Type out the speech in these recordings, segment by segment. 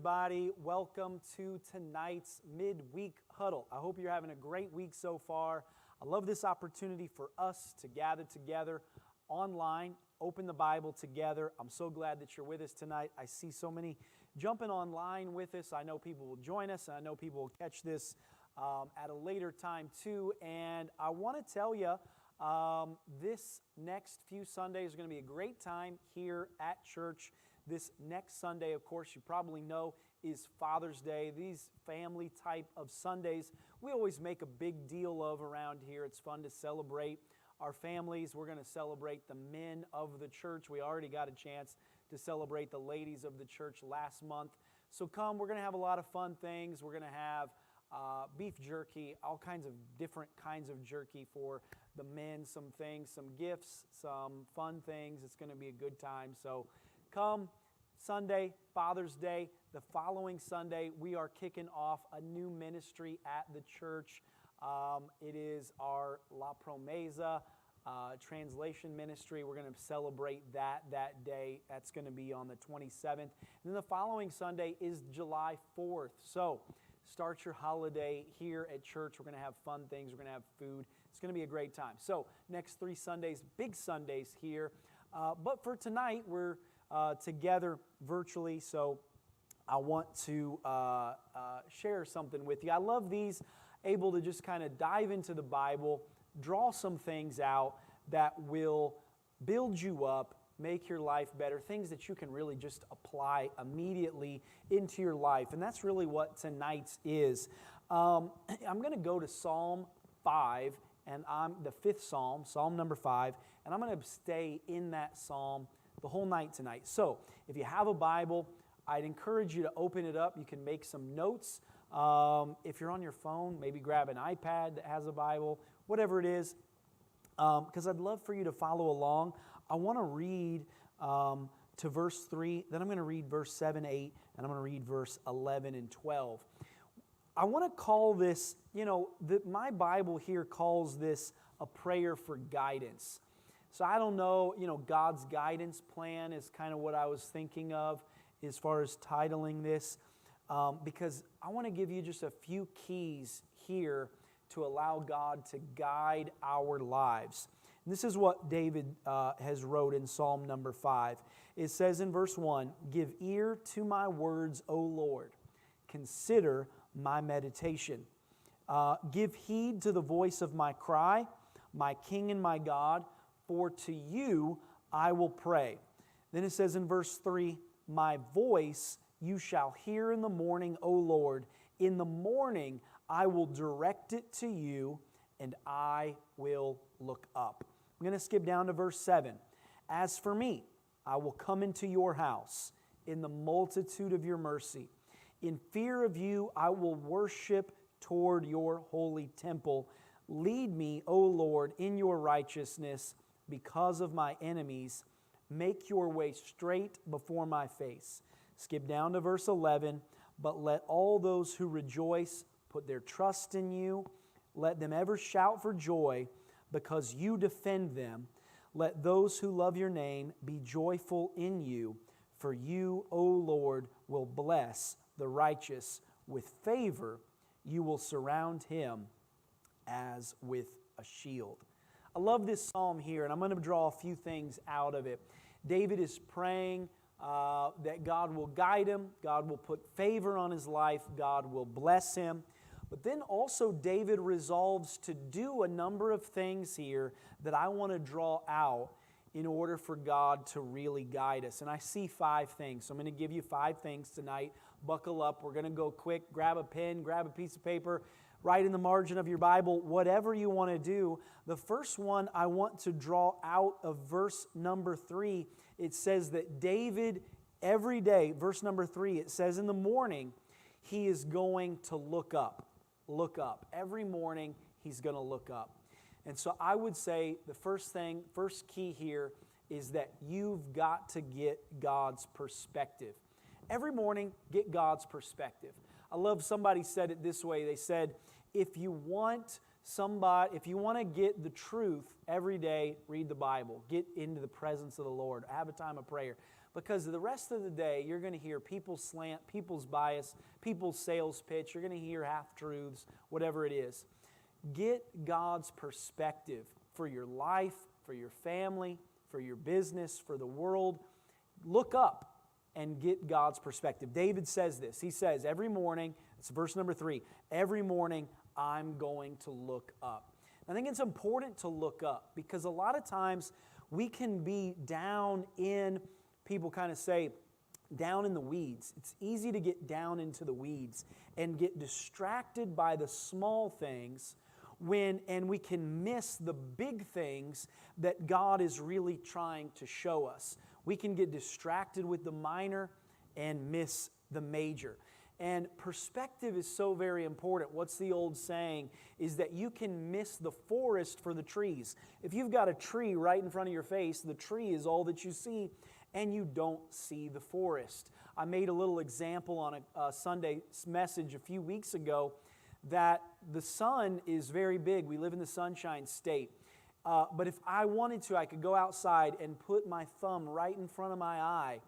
everybody. Welcome to tonight's Midweek Huddle. I hope you're having a great week so far. I love this opportunity for us to gather together online, open the Bible together. I'm so glad that you're with us tonight. I see so many jumping online with us. I know people will join us, and I know people will catch this at a later time too. And I want to tell you, this next few Sundays are going to be a great time here at church. This next Sunday, of course, you probably know, is Father's Day. These family type of Sundays, we always make a big deal of around here. It's fun to celebrate our families. We're going to celebrate the men of the church. We already got a chance to celebrate the ladies of the church last month. So come, we're going to have a lot of fun things. We're going to have beef jerky, all kinds of different kinds of jerky for the men, some things, some gifts, some fun things. It's going to be a good time. So come Sunday, Father's Day. The following Sunday, we are kicking off a new ministry at the church. It is our La Promesa translation ministry. We're going to celebrate that day. That's going to be on the 27th. And then the following Sunday is July 4th. So start your holiday here at church. We're going to have fun things. We're going to have food. It's going to be a great time. So next 3 Sundays, big Sundays here. But for tonight, we're together virtually. So I want to share something with you. I love these, able to just kind of dive into the Bible, draw some things out that will build you up, make your life better, things that you can really just apply immediately into your life. And that's really what tonight's is. I'm going to go to Psalm 5, and I'm the 5th Psalm, Psalm number 5, and I'm going to stay in that Psalm the whole night tonight. So if you have a Bible, I'd encourage you to open it up. You can make some notes. If you're on your phone, maybe grab an iPad that has a Bible, whatever it is, because I'd love for you to follow along. I want to read to verse 3, then I'm going to read verse 7, 8, and I'm going to read verse 11 and 12. I want to call this, my Bible here calls this a prayer for guidance. So I don't know, God's guidance plan is kind of what I was thinking of as far as titling this, because I want to give you just a few keys here to allow God to guide our lives. And this is what David has wrote in Psalm number 5. It says in verse 1, "Give ear to my words, O Lord. Consider my meditation. Give heed to the voice of my cry, my King and my God, for to you I will pray." Then it says in verse 3, "My voice you shall hear in the morning, O Lord. In the morning I will direct it to you, and I will look up." I'm going to skip down to verse 7. "As for me, I will come into your house in the multitude of your mercy. In fear of you I will worship toward your holy temple. Lead me, O Lord, in your righteousness because of my enemies. Make your way straight before my face." Skip down to verse 11. "But let all those who rejoice put their trust in you. Let them ever shout for joy because you defend them. Let those who love your name be joyful in you. For you, O Lord, will bless the righteous. With favor you will surround him as with a shield." I love this psalm here, and I'm going to draw a few things out of it. David is praying that God will guide him, God will put favor on his life, God will bless him. But then also David resolves to do a number of things here that I want to draw out in order for God to really guide us. And I see 5 things. So I'm going to give you 5 things tonight. Buckle up. We're going to go quick. Grab a pen, grab a piece of paper, write in the margin of your Bible, whatever you want to do. The first one I want to draw out of verse number 3. It says that David, every day, verse number 3, it says in the morning, he is going to look up. Look up. Every morning, he's going to look up. And so I would say the first key here is that you've got to get God's perspective. Every morning, get God's perspective. I love somebody said it this way. They said, if you want to get the truth every day, read the Bible. Get into the presence of the Lord. Have a time of prayer. because the rest of the day you're going to hear people's slant, people's bias, people's sales pitch. You're going to hear half-truths, whatever it is. Get God's perspective for your life, for your family, for your business, for the world. Look up and get God's perspective. David says this. He says, every morning, it's verse number 3, every morning I'm going to look up. I think it's important to look up because a lot of times we can be down in, people kind of say, down in the weeds. It's easy to get down into the weeds and get distracted by the small things and we can miss the big things that God is really trying to show us. We can get distracted with the minor and miss the major. And perspective is so very important. What's the old saying? Is that you can miss the forest for the trees. If you've got a tree right in front of your face, the tree is all that you see, and you don't see the forest. I made a little example on a Sunday message a few weeks ago that the sun is very big. We live in the Sunshine State. But if I wanted to, I could go outside and put my thumb right in front of my eye,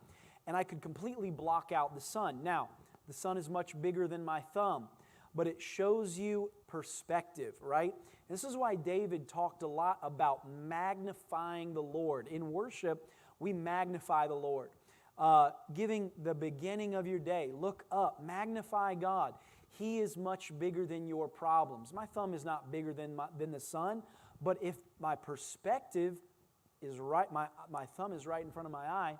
and I could completely block out the sun. Now, the sun is much bigger than my thumb, but it shows you perspective, right? This is why David talked a lot about magnifying the Lord. In worship, we magnify the Lord. Giving the beginning of your day, look up, magnify God. He is much bigger than your problems. My thumb is not bigger than the sun, but if my perspective is right, my thumb is right in front of my eye,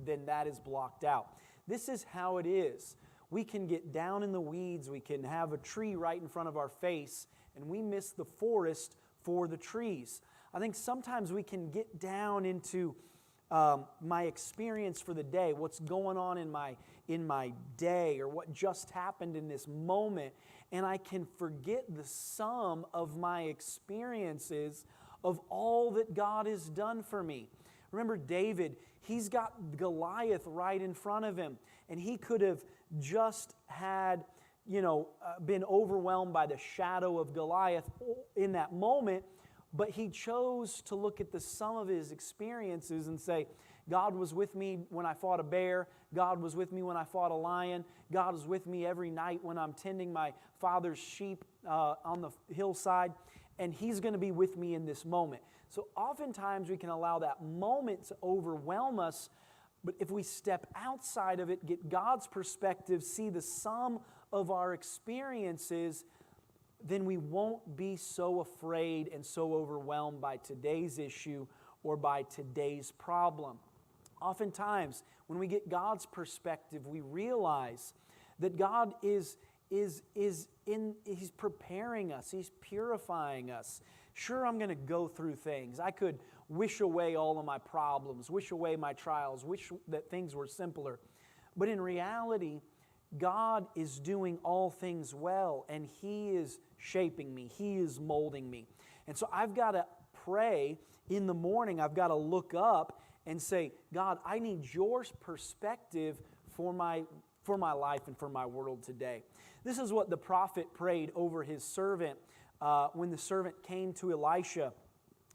then that is blocked out. This is how it is. We can get down in the weeds. We can have a tree right in front of our face, and we miss the forest for the trees. I think sometimes we can get down into my experience for the day, what's going on in my day, or what just happened in this moment, and I can forget the sum of my experiences of all that God has done for me. Remember David, he's got Goliath right in front of him, and he could have just had, been overwhelmed by the shadow of Goliath in that moment, but he chose to look at the sum of his experiences and say, God was with me when I fought a bear. God was with me when I fought a lion. God was with me every night when I'm tending my father's sheep on the hillside. And He's going to be with me in this moment. So oftentimes we can allow that moment to overwhelm us. But if we step outside of it, get God's perspective, see the sum of our experiences, then we won't be so afraid and so overwhelmed by today's issue or by today's problem. Oftentimes, when we get God's perspective, we realize that God is He's preparing us. He's purifying us. Sure, I'm going to go through things. I could wish away all of my problems, wish away my trials, wish that things were simpler. But in reality, God is doing all things well, and He is shaping me. He is molding me. And so I've got to pray in the morning. I've got to look up and say, God, I need your perspective for my life and for my world today. This is what the prophet prayed over his servant when the servant came to Elisha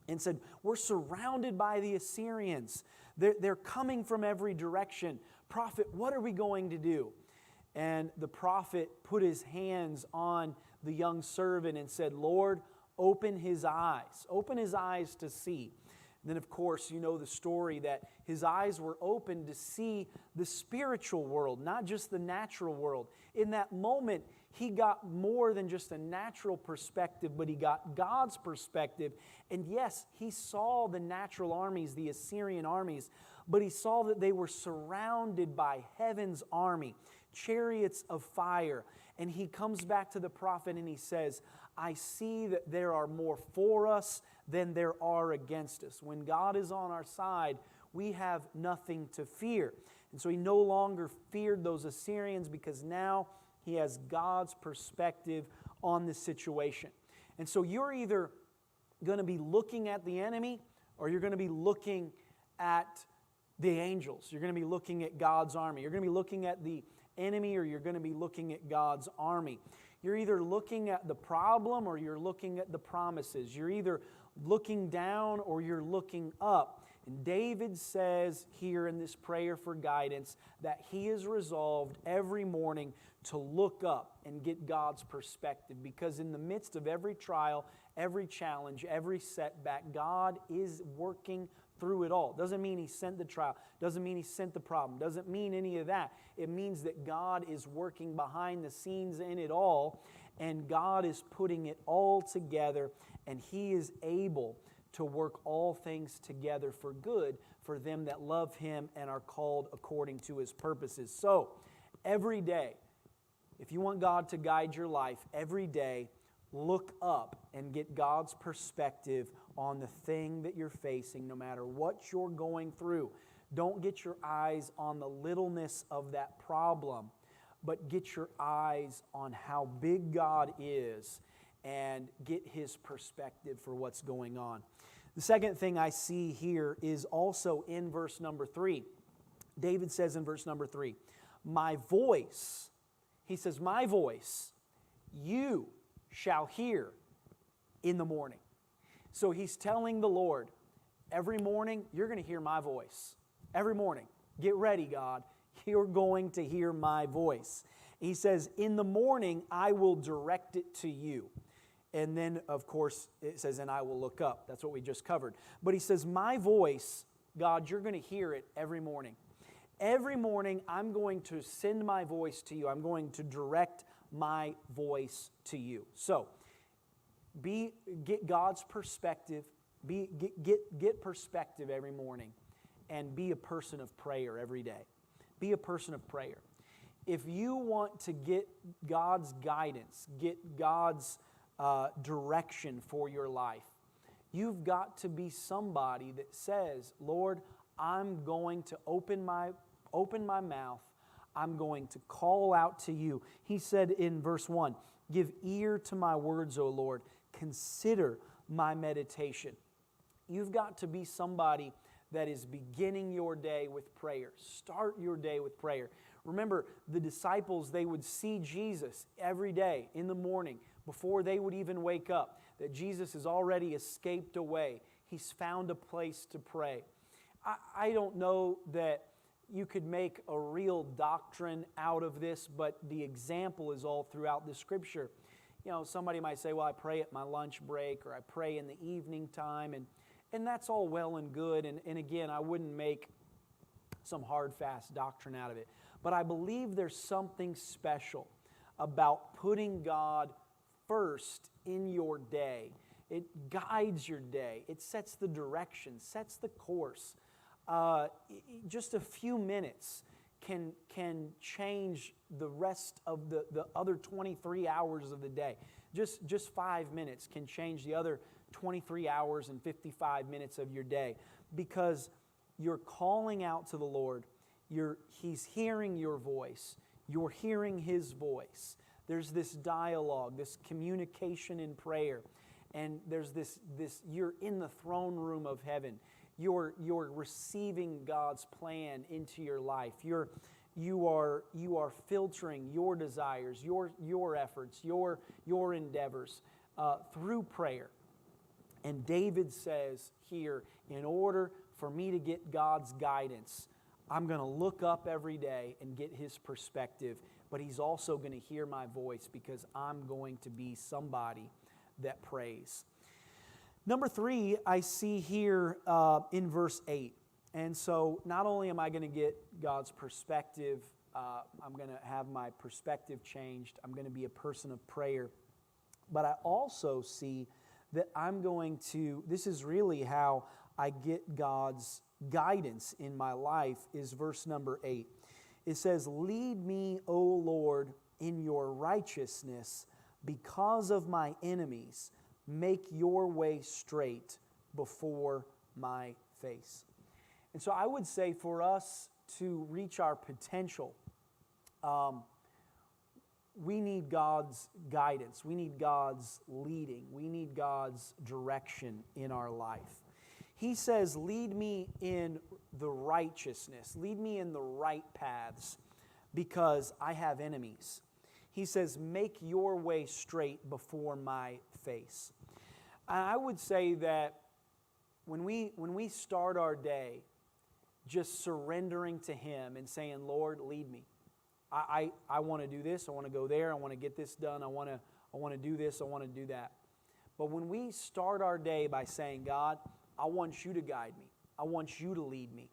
and said, we're surrounded by the Assyrians. They're coming from every direction. Prophet, what are we going to do? And the prophet put his hands on the young servant and said, Lord, open his eyes to see. And then, of course, you know the story that his eyes were opened to see the spiritual world, not just the natural world. In that moment, he got more than just a natural perspective, but he got God's perspective. And yes, he saw the natural armies, the Assyrian armies, but he saw that they were surrounded by heaven's army, chariots of fire. And he comes back to the prophet and he says, I see that there are more for us than there are against us. When God is on our side, we have nothing to fear. And so he no longer feared those Assyrians because now he has God's perspective on the situation. And so you're either going to be looking at the enemy or you're going to be looking at the angels. You're going to be looking at God's army. You're going to be looking at the enemy or you're going to be looking at God's army. You're either looking at the problem or you're looking at the promises. You're either looking down or you're looking up. And David says here in this prayer for guidance that he is resolved every morning to look up and get God's perspective, because in the midst of every trial, every challenge, every setback, God is working through it all. Doesn't mean He sent the trial. Doesn't mean He sent the problem. Doesn't mean any of that. It means that God is working behind the scenes in it all, and God is putting it all together, and He is able to work all things together for good for them that love Him and are called according to His purposes. So, every day, if you want God to guide your life, every day, look up and get God's perspective on the thing that you're facing, no matter what you're going through. Don't get your eyes on the littleness of that problem, but get your eyes on how big God is and get His perspective for what's going on. The second thing I see here is also in verse number 3. David says in verse number 3, my voice, he says, my voice, you shall hear in the morning. So he's telling the Lord, every morning you're going to hear my voice. Every morning. Get ready, God. You're going to hear my voice. He says, in the morning I will direct it to you. And then, of course, it says, and I will look up. That's what we just covered. But he says, my voice, God, you're going to hear it every morning. Every morning I'm going to send my voice to you. I'm going to direct my voice to you. So, get God's perspective. Get perspective every morning, and be a person of prayer every day. Be a person of prayer. If you want to get God's guidance, get God's direction for your life, you've got to be somebody that says, Lord, I'm going to open my mouth. I'm going to call out to you. He said in verse 1, give ear to my words, O Lord. Consider my meditation. You've got to be somebody that is beginning your day with prayer. Start your day with prayer. Remember, the disciples, they would see Jesus every day in the morning before they would even wake up, that Jesus has already escaped away. He's found a place to pray. I don't know that you could make a real doctrine out of this, but the example is all throughout the Scripture. You know, somebody might say, well, I pray at my lunch break, or I pray in the evening time, and that's all well and good. And again, I wouldn't make some hard, fast doctrine out of it. But I believe there's something special about putting God first in your day. It guides your day. It sets the direction, sets the course. Just a few minutes can change the rest of the other 23 hours of the day. Just 5 minutes can change the other 23 hours and 55 minutes of your day, because you're calling out to the Lord. He's hearing your voice. You're hearing His voice. There's this dialogue, this communication in prayer, and there's this you're in the throne room of heaven. You're receiving God's plan into your life. You are filtering your desires, your efforts, your endeavors through prayer. And David says here, in order for me to get God's guidance, I'm going to look up every day and get His perspective. But He's also going to hear my voice, because I'm going to be somebody that prays. Number 3, I see here in verse 8. And so not only am I going to get God's perspective, I'm going to have my perspective changed. I'm going to be a person of prayer. But I also see that this is really how I get God's guidance in my life, is verse number 8. It says, lead me, O Lord, in your righteousness because of my enemies. Make your way straight before my face. And so I would say for us to reach our potential, we need God's guidance. We need God's leading. We need God's direction in our life. He says, lead me in the righteousness. Lead me in the right paths, because I have enemies. He says, make your way straight before my face. And I would say that when we start our day just surrendering to Him and saying, Lord, lead me. I want to do this. I want to go there. I want to get this done. I want to do this. I want to do that. But when we start our day by saying, God, I want you to guide me. I want you to lead me.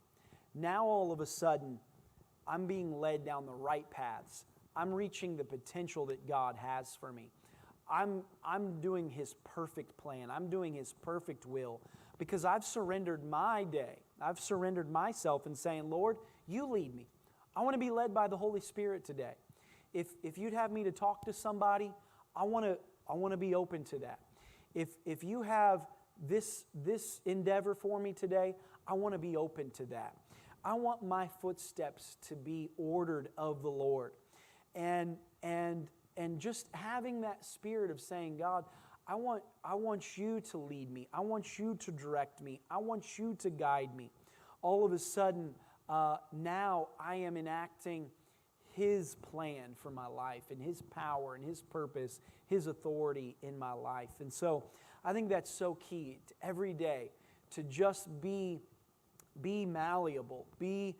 Now all of a sudden, I'm being led down the right paths. I'm reaching the potential that God has for me. I'm doing His perfect plan. I'm doing His perfect will because I've surrendered my day. I've surrendered myself and saying, Lord, you lead me. I want to be led by the Holy Spirit today. If you'd have me to talk to somebody, I want to be open to that. If you have this endeavor for me today, I want to be open to that. I want my footsteps to be ordered of the Lord. And just having that spirit of saying, God, I want you to lead me. I want you to direct me. I want you to guide me. All of a sudden, now I am enacting His plan for my life and His power and His purpose, His authority in my life. And so I think that's so key to every day to just be malleable, be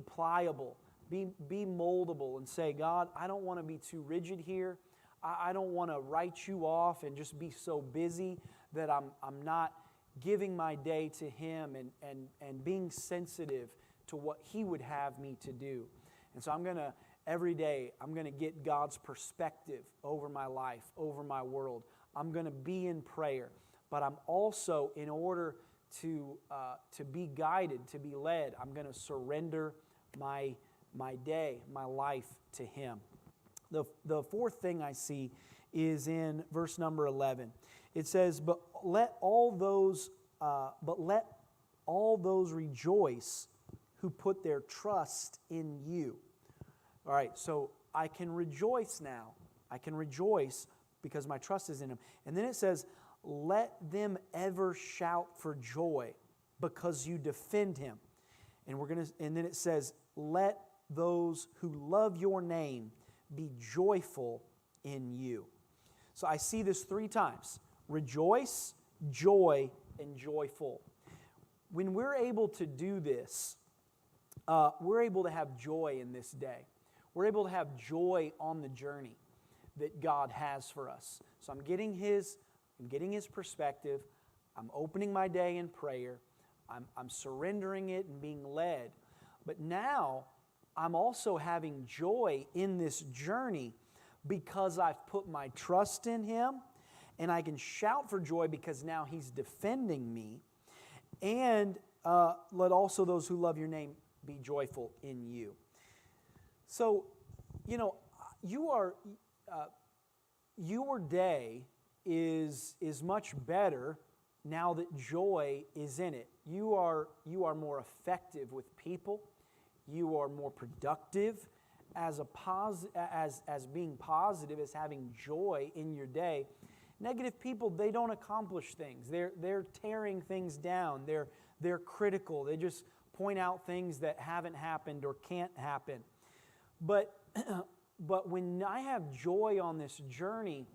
pliable, be moldable and say, God, I don't want to be too rigid here. I don't want to write you off and just be so busy that I'm not giving my day to Him and being sensitive to what He would have me to do. And so every day, I'm going to get God's perspective over my life, over my world. I'm going to be in prayer. But I'm also, in order to be guided, to be led, I'm going to surrender my day, my life to Him. The fourth thing I see is in verse number 11. It says, But let all those rejoice who put their trust in you. All right, so I can rejoice now. I can rejoice because my trust is in Him. And then it says, let them ever shout for joy because you defend Him. And then it says, let those who love your name be joyful in you. So I see this 3 times. Rejoice, joy, and joyful. When we're able to do this, we're able to have joy in this day. We're able to have joy on the journey that God has for us. So I'm getting His perspective. I'm opening my day in prayer. I'm surrendering it and being led. But now I'm also having joy in this journey because I've put my trust in Him, and I can shout for joy because now He's defending me. And let also those who love your name be joyful in you. So, your day is much better now that joy is in it. You are more effective with people. You are more productive as being positive, as having joy in your day. Negative people, they don't accomplish things. They're tearing things down. They're critical. They just point out things that haven't happened or can't happen. But when I have joy on this journey,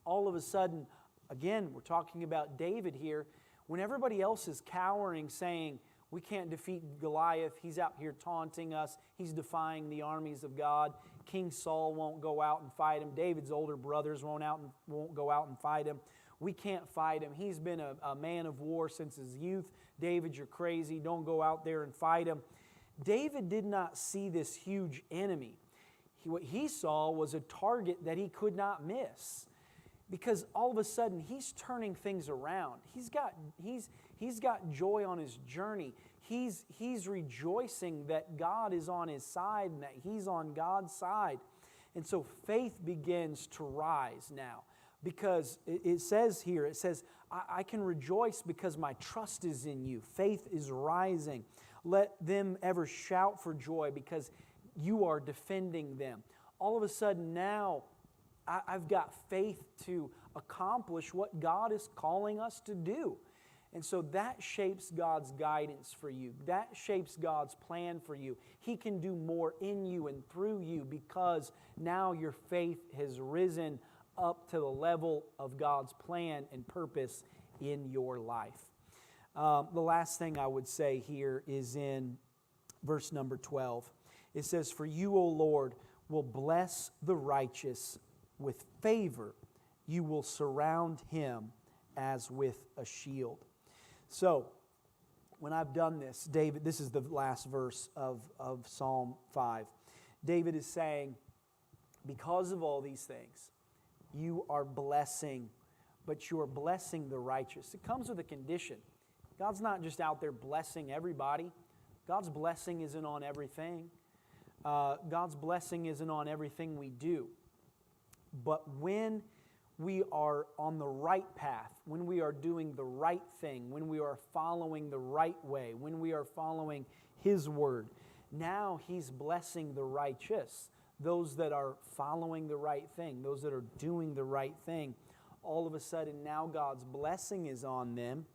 all of a sudden, again, we're talking about David here, when everybody else is cowering, saying, we can't defeat Goliath, he's out here taunting us, he's defying the armies of God, King Saul won't go out and fight him, David's older brothers won't go out and fight him, we can't fight him, he's been a man of war since his youth, David, you're crazy, don't go out there and fight him. David did not see this huge enemy. What he saw was a target that he could not miss, because all of a sudden he's turning things around. He's got joy on his journey. He's rejoicing that God is on his side and that he's on God's side. And so faith begins to rise now, because it says here, I can rejoice because my trust is in you. Faith is rising. Let them ever shout for joy because you are defending them. All of a sudden now, I've got faith to accomplish what God is calling us to do. And so that shapes God's guidance for you. That shapes God's plan for you. He can do more in you and through you because now your faith has risen up to the level of God's plan and purpose in your life. The last thing I would say here is in verse number 12. It says, "For you, O Lord, will bless the righteous with favor. You will surround him as with a shield." So, when I've done this, David, this is the last verse of Psalm 5. David is saying, because of all these things, you are blessing, but you are blessing the righteous. It comes with a condition. God's not just out there blessing everybody. God's blessing isn't on everything. God's blessing isn't on everything we do. But when we are on the right path, when we are doing the right thing, when we are following the right way, when we are following His Word, now He's blessing the righteous, those that are following the right thing, those that are doing the right thing. All of a sudden, now God's blessing is on them,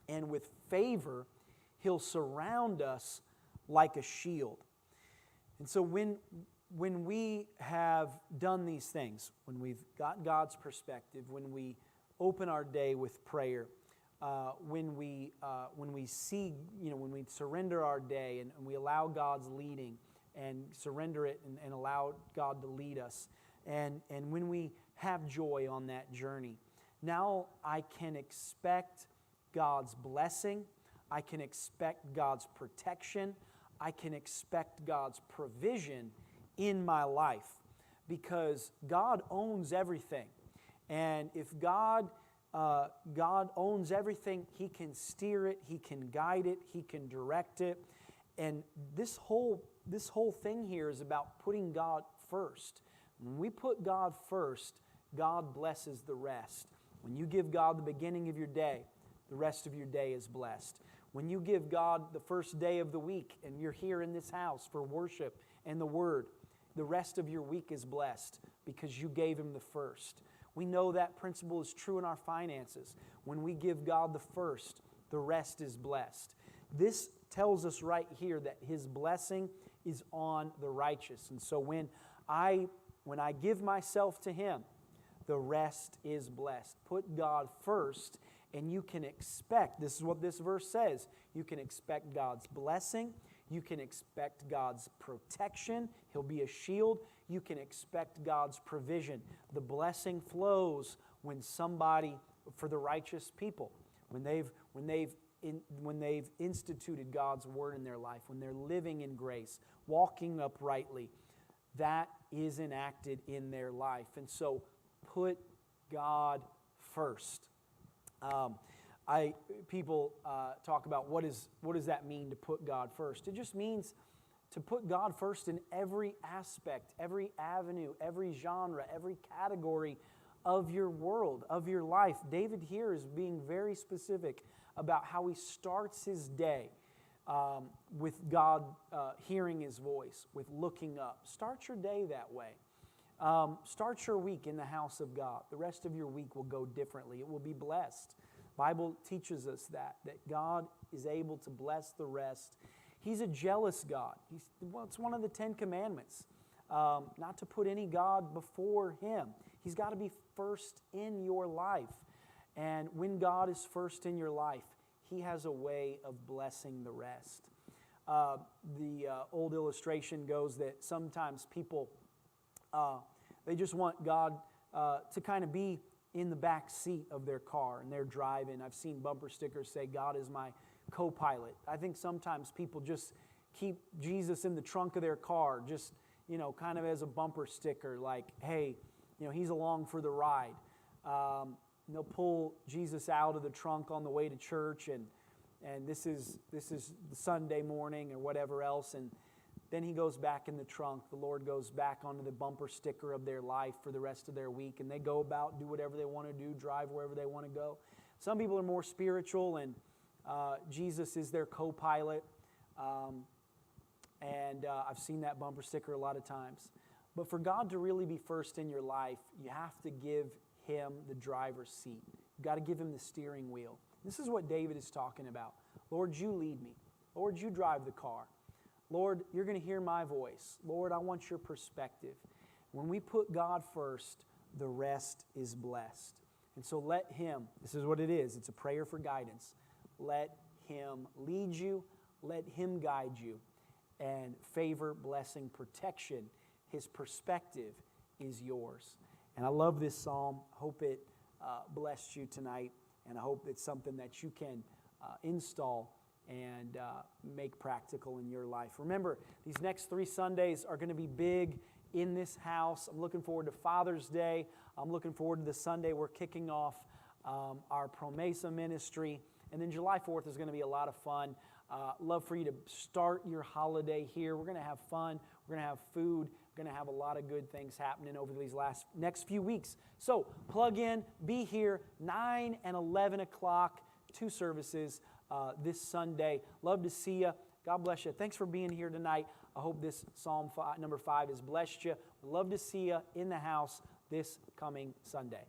and with favor, He'll surround us like a shield. And so when we have done these things, when we've got God's perspective, when we open our day with prayer, when we see, when we surrender our day and we allow God's leading and surrender it and allow God to lead us, and when we have joy on that journey, now I can expect God's blessing, I can expect God's protection, I can expect God's provision in my life, because God owns everything. And if God owns everything, He can steer it, He can guide it, He can direct it. And this whole thing here is about putting God first. When we put God first, God blesses the rest. When you give God the beginning of your day, the rest of your day is blessed. When you give God the first day of the week and you're here in this house for worship and the Word, the rest of your week is blessed because you gave Him the first. We know that principle is true in our finances. When we give God the first, the rest is blessed. This tells us right here that His blessing is on the righteous. And so when I give myself to Him, the rest is blessed. Put God first, and you can expect, this is what this verse says, you can expect God's blessing, you can expect God's protection, He'll be a shield, you can expect God's provision. The blessing flows when somebody, for the righteous people, when they've instituted God's Word in their life, when they're living in grace, walking uprightly, that is enacted in their life. And so put God first. People talk about what does that mean to put God first? It just means to put God first in every aspect, every avenue, every genre, every category of your world, of your life. David here is being very specific about how he starts his day with God hearing His voice, with looking up. Start your day that way. Start your week in the house of God. The rest of your week will go differently. It will be blessed. Bible teaches us that God is able to bless the rest. He's a jealous God. It's one of the 10 Commandments, not to put any God before Him. He's got to be first in your life. And when God is first in your life, He has a way of blessing the rest. The old illustration goes that sometimes people, they just want God to kind of be in the back seat of their car and they're driving. I've seen bumper stickers say, "God is my co-pilot." I think sometimes people just keep Jesus in the trunk of their car, just, kind of as a bumper sticker, like, hey, He's along for the ride. They'll pull Jesus out of the trunk on the way to church, and this is the Sunday morning or whatever else, and then He goes back in the trunk. The Lord goes back onto the bumper sticker of their life for the rest of their week, and they go about, do whatever they want to do, drive wherever they want to go. Some people are more spiritual, and Jesus is their co-pilot, and I've seen that bumper sticker a lot of times. But for God to really be first in your life, you have to give Him the driver's seat. You've got to give Him the steering wheel. This is what David is talking about. Lord, You lead me. Lord, You drive the car. Lord, You're going to hear my voice. Lord, I want Your perspective. When we put God first, the rest is blessed. And so let Him, this is what it is, it's a prayer for guidance. let Him lead you, let Him guide you, and favor, blessing, protection, His perspective is yours. And I love this psalm. Hope it blessed you tonight, and I hope it's something that you can install and make practical in your life. Remember, these next 3 Sundays are going to be big in this house. I'm looking forward to Father's Day. I'm looking forward to the Sunday we're kicking off our Promesa ministry. And then July 4th is going to be a lot of fun. Love for you to start your holiday here. We're going to have fun. We're going to have food. We're going to have a lot of good things happening over these next few weeks. So plug in, be here, 9 and 11 o'clock, 2 services this Sunday. Love to see you. God bless you. Thanks for being here tonight. I hope this Psalm number 5 has blessed you. Love to see you in the house this coming Sunday.